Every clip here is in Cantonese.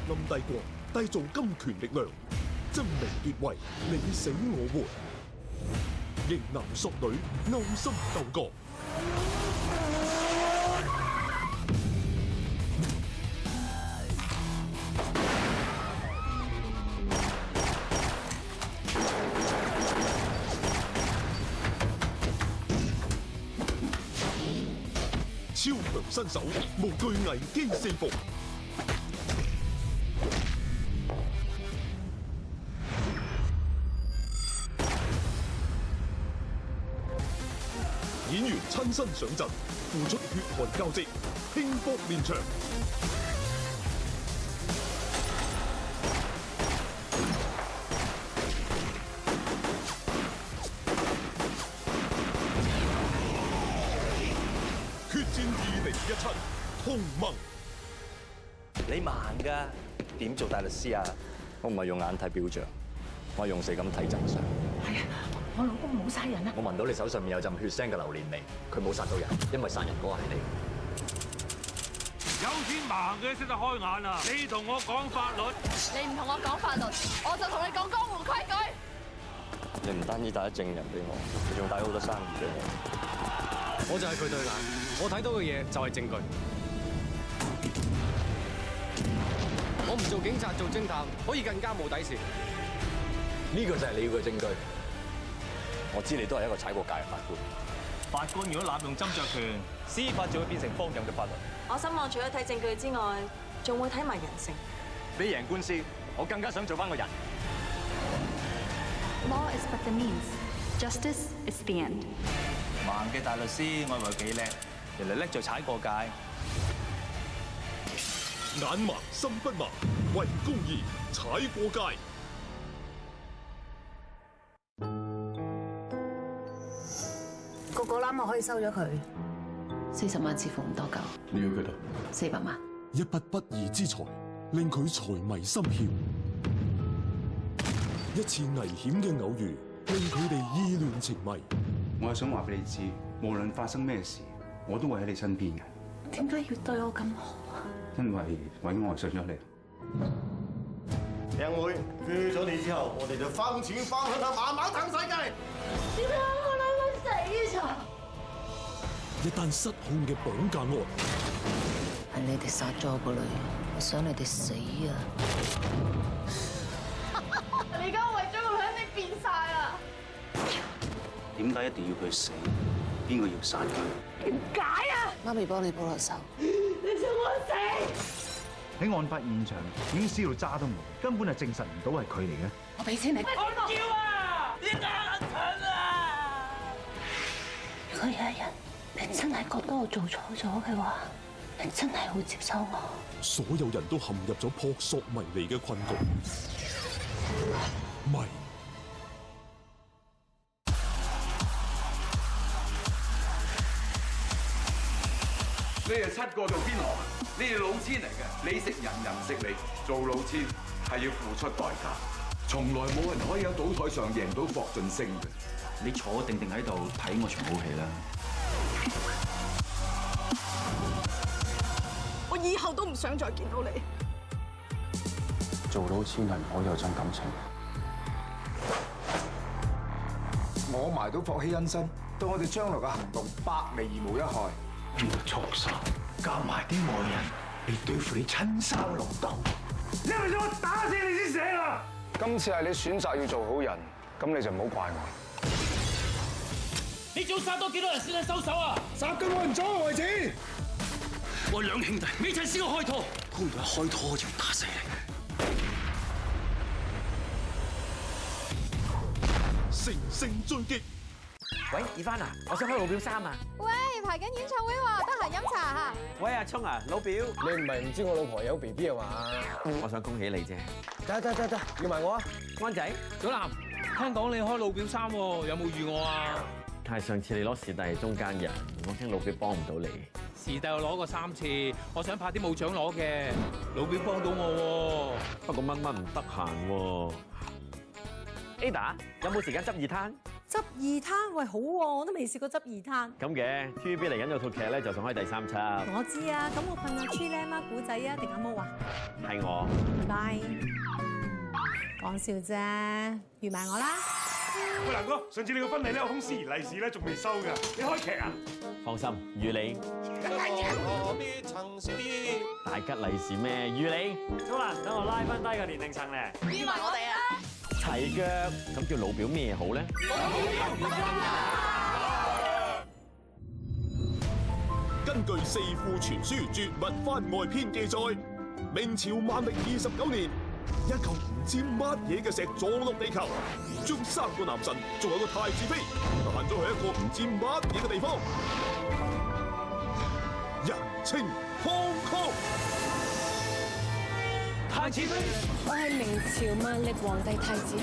暗帝國締造金權力量，爭名奪位，你死我活，型男索女勾心鬥角。超強新手，無懼危機四伏。演員親身上陣，付出血汗交織，拼搏連場。決戰2017同盟。你盲㗎，點做大律師啊？我唔係用眼睇表象，我係用四感睇真相。係啊，我老公冇殺人啊！我聞到你手上面有陣血腥嘅榴蓮味，佢冇殺到人，因為殺人嗰個係你。有啲盲嘅識得開眼啊！你同我講法律，你唔同我講法律，我就同你講江湖規矩。你唔單止帶咗證人俾我，你仲帶咗好多生意俾我。我就係佢對眼，我睇到嘅嘢就係證據。我唔做警察，做偵探可以更加冇底線。呢個就係你要嘅證據。我知你都係一個踩過界嘅法官。法官如果濫用斟酌權，司法就會變成荒淫嘅法律。我心望除咗睇證據之外，仲會睇埋人性。比贏官司，我更加想做翻個人。Law is but the means. Justice is the end. 盲嘅大律師，我以為幾叻，原來叻在踩過界。眼盲心不盲，為公義踩過界。個個攬我可以收咗佢40萬似乎唔多夠，你要幾多？400萬。一筆不義之財，令佢財迷心竅。一次危險嘅偶遇，令佢哋意亂情迷。我係想話俾你知，無論發生咩事，我都會喺你身邊嘅。點解要對我咁好啊？因為我已經愛上咗你。靚妹，鋸咗你之後，我哋就翻錢翻去啦，慢慢等世界。點解我兩個死咗？一單失控嘅綁架案，係你哋殺咗我個女，我想你哋死啊！你而家為咗個女，你變晒啦！點解一定要佢死？邊個要殺佢？點解啊？媽咪幫你報咗仇。你想我死？喺案發現場已經燒到渣都冇，根本係證實唔到係佢嚟嘅。我俾錢你。我唔要啊！點解咁蠢啊？如果有一日你真係覺得我做錯咗嘅話，你真係會接受我。所有人都陷入咗撲朔迷離嘅困局。迷。你哋7個做邊行？你哋老千嚟嘅，你食人，人食你。做老千係要付出代價，從來冇人可以喺賭台上贏到霍俊升嘅。你坐定定喺度睇我場好戲啦。我以後都唔想再見到你。做老千係唔可以有真感情。我埋到霍希恩身，對我哋將來嘅行動百利而無一害。呢個畜生夾埋啲外人嚟對付你親生老豆，你係咪想我打死你先醒啊？今次係你選擇要做好人，咁你就唔好怪我。你仲殺多幾多人先肯收手啊？殺到我唔阻我為止。我兩兄弟未曾試過開拖，估唔到一開拖就打死你。乘勝追擊。喂，二番啊，我想開老表衫啊！喂，排緊演唱會喎，得閒飲茶嚇。喂，阿聰啊，老表，你唔係唔知我老婆有 BB 啊嘛？我想恭喜你啫。得，要埋我啊！安仔，小南，聽講你開老表衫喎，有冇預我啊？但係上次你攞視帝係中間人，我驚老表幫唔到你。視帝我攞過3次，我想拍啲冇獎攞嘅，老表幫到我喎。不過乜唔得閒喎。Ada 有冇時間執二攤？執二攤，喂，好喎，我都未試過執二攤。咁嘅 TVB 嚟緊有套劇咧，就上開第3輯。我知啊，咁我噴阿 Tree 咧媽古仔啊，定阿毛啊？係我。拜。講笑啫，預埋我啦。喂，蘭哥，上次你個婚禮咧有封司儀利是咧，仲未收㗎，你開劇啊？放心，預你。大吉利是咩？預你。好啦，等我拉翻低個年齡層咧。預埋我哋啊！齊腳，咁叫老表咩好咧？根據《四庫全書絕密番外篇》記載，明朝萬曆29年，一嚿唔知乜嘢嘅石撞落地球，將3個男神仲有個太子妃彈咗去一個唔知乜嘢嘅地方，人稱Hong Kong。太子妃，我係明朝萬曆皇帝太子妃，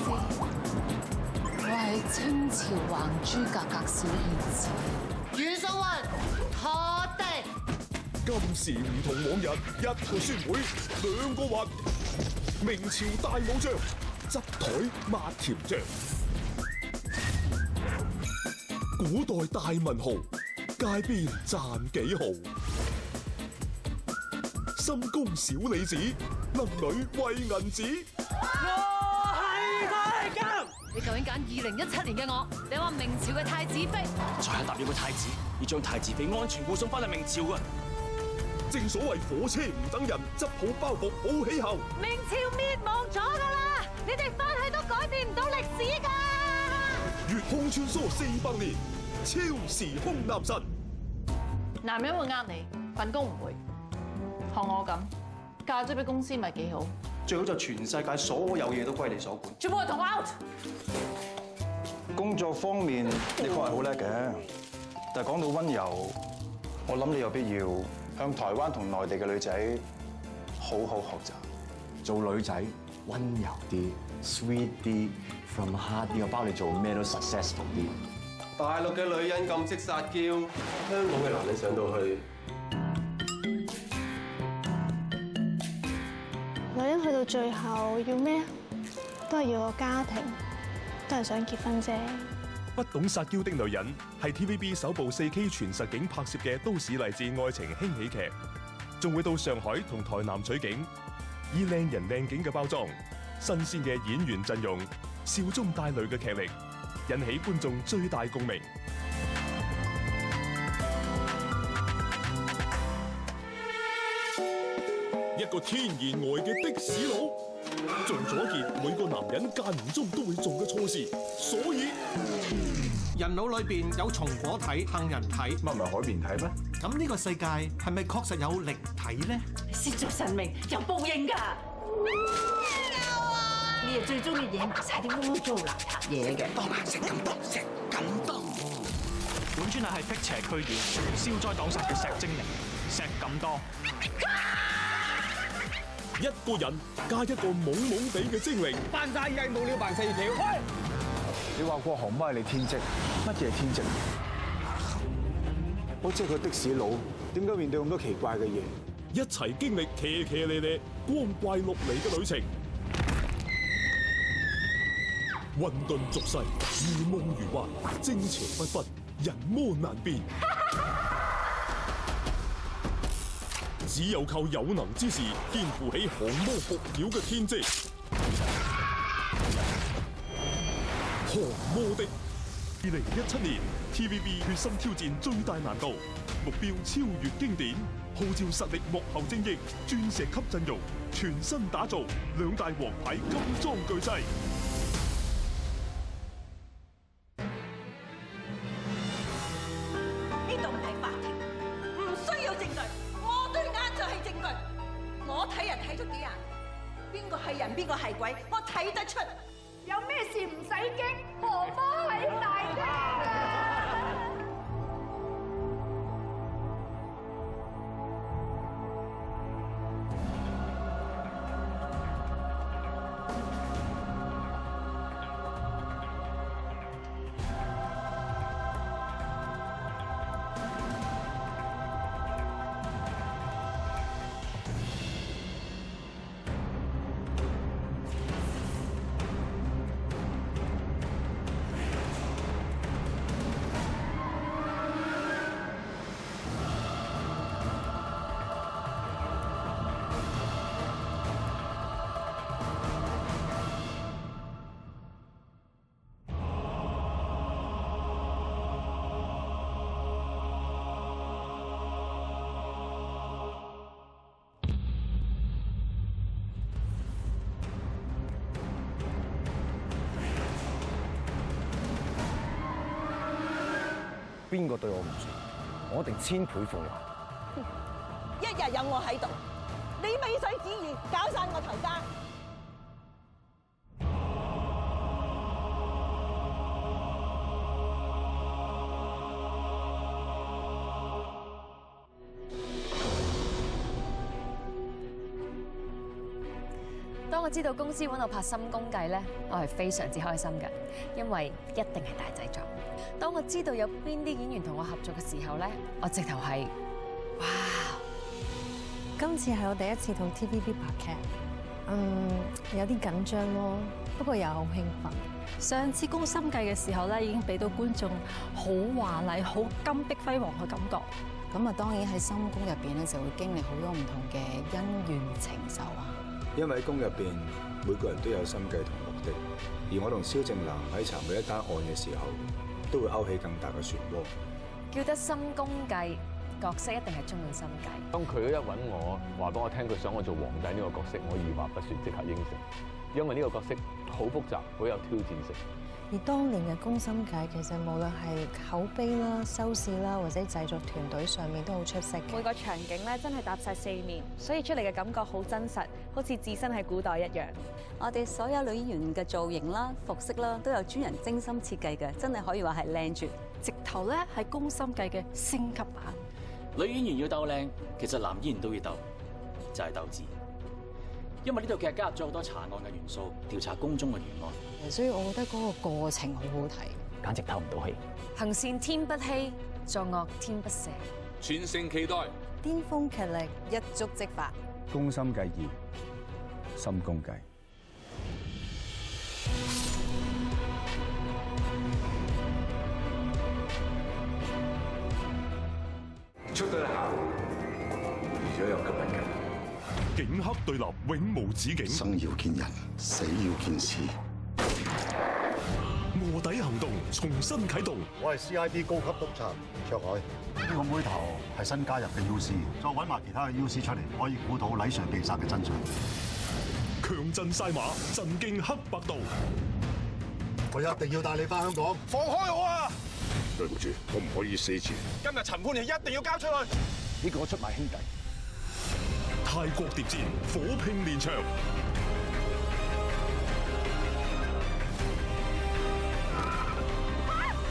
我係清朝橫珠格格小燕子。阮素雲，陀地。今時唔同往日，一個宣會，兩個滑。明朝大武將，執台抹條醬。古代大文豪，街邊賺幾毫。深宮小李子，能女為銀紙。我係太監。你究竟揀2017年嘅我，定話明朝嘅太子妃？再一踏入個太子，要將太子妃安全護送翻去明朝啊！正所謂火車唔等人，執好包袱好氣候。明朝滅亡咗㗎啦，你哋翻去都改變唔到歷史㗎。月空穿梭400年，超時空男神。男人會呃你，份工唔會。學我咁，嫁咗俾公司咪幾好？最好就全世界所有嘢都歸你所管。全部同我 out。工作方面你確係好叻嘅，但係講到温柔，我諗你有必要向台灣同內地嘅女仔好好學習。做女仔温柔啲 ，sweet 啲 ，from heart 啲，我包你做咩都 successful 啲。大陸嘅女人咁識撒嬌，香港嘅男人上到去。女人去到最後要咩？都係要個家庭，都係想結婚啫。不懂撒嬌的女人係 TVB 首部4K 全實景拍攝嘅都市勵志愛情輕喜劇，仲會到上海同台南取景，以靚人靚景嘅包裝、新鮮嘅演員陣容、笑中帶淚嘅劇力，引起觀眾最大共鳴。一個天然呆嘅的士佬，做咗一件每個男人間唔中都會做嘅錯事，所以人腦裏邊有松果體、杏仁體，乜唔係海綿體咩？咁呢個世界係咪確實有靈體咧？褻瀆神明有報應㗎。你係最中意惹埋晒啲污糟邋遢嘢嘅。當顏色咁多，石咁多。本尊係辟邪驅典、消災擋煞嘅石精靈，石咁多。一個人加一個懵懵地嘅精靈，扮晒嘢冇料扮4條。喂，你話過航班係你天職，乜嘢係天職？我即係個的士佬，點解面對咁多奇怪嘅嘢？一齊經歷騎騎咧咧、光怪陸離嘅旅程，混沌俗世，如夢如幻，精邪不分，人魔難辨。只有靠有能之士，肩負起降魔伏妖嘅天職。降魔的2017年 TVB 決心挑戰最大難度，目標超越經典，號召實力幕後精英，鑽石級陣容，全新打造2大王牌金裝巨製。呢度唔係法庭，唔需要證據。我對眼就係證據，我睇人睇咗幾眼，邊個係人邊個係鬼，我睇得出。有咩事唔使驚，婆婆喺大廳。邊個對我唔住，我一定千倍奉還。一日有我喺度，你美水旨意搞散我頭家。當我知道公司揾我拍《深宮計》咧，我係非常之開心嘅，因為一定係大製作。當我知道有邊啲演員同我合作嘅時候咧，我直頭係哇！今次係我第一次同 TVB 拍劇，有啲緊張咯，不過又好興奮。上次《宮心計》嘅時候咧，已經俾到觀眾好華麗、好金碧輝煌嘅感覺。咁啊，當然喺深宮入邊咧，就會經歷好多唔同嘅恩怨情仇啊。因為喺宮入邊，每個人都有心計同目的，而我同蕭正楠喺查每一單案嘅時候，都會勾起更大嘅漩渦。叫得深宮計，角色一定係充滿心計。當佢一揾我話俾我聽，佢想我做皇帝呢個角色，我二話不說即刻應承，因為呢個角色好複雜，好有挑戰性。而當年嘅《宮心計》其實無論係口碑啦、收視啦，或者製作團隊上面都好出色。每個場景咧真係搭晒4面，所以出嚟嘅感覺好真實，好似置身喺古代一樣。我哋所有女演員嘅造型啦、服飾啦，都有專人精心設計嘅，真係可以話係靚絕。直頭咧係《宮心計》嘅升級版。女演員要鬥靚，其實男演員都要鬥，就係鬥智。因為呢套劇加入咗好多查案嘅元素，調查宮中嘅懸案，所以我覺得嗰個過程好好睇，簡直透唔到氣。行善天不欺，作惡天不赦。全城期待，巔峰劇力，一觸即發。宮心計2，深宮計。出得校，預咗有今日嘅。警黑對立，永無止境。生要見人，死要見屍。臥底行動重新啟動。我係 CID 高級督察卓海。呢個妹頭係新加入嘅 UC，再揾埋其他嘅 UC 出嚟，可以估到禮上被殺嘅真相。強陣晒馬，震驚黑白道。我一定要帶你翻香港。放開我啊！對唔住，我唔可以死住。今日陳潘你一定要交出去。呢個我出賣兄弟。泰國諜戰，火拼連場。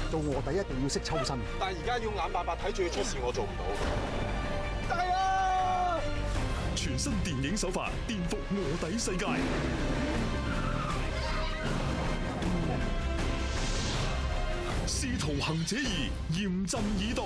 做臥底一定要識抽身。但係而家要眼白白睇住佢出事，我做唔到。大啊！全新電影手法，顛覆臥底世界。使徒行者2，嚴陣以待。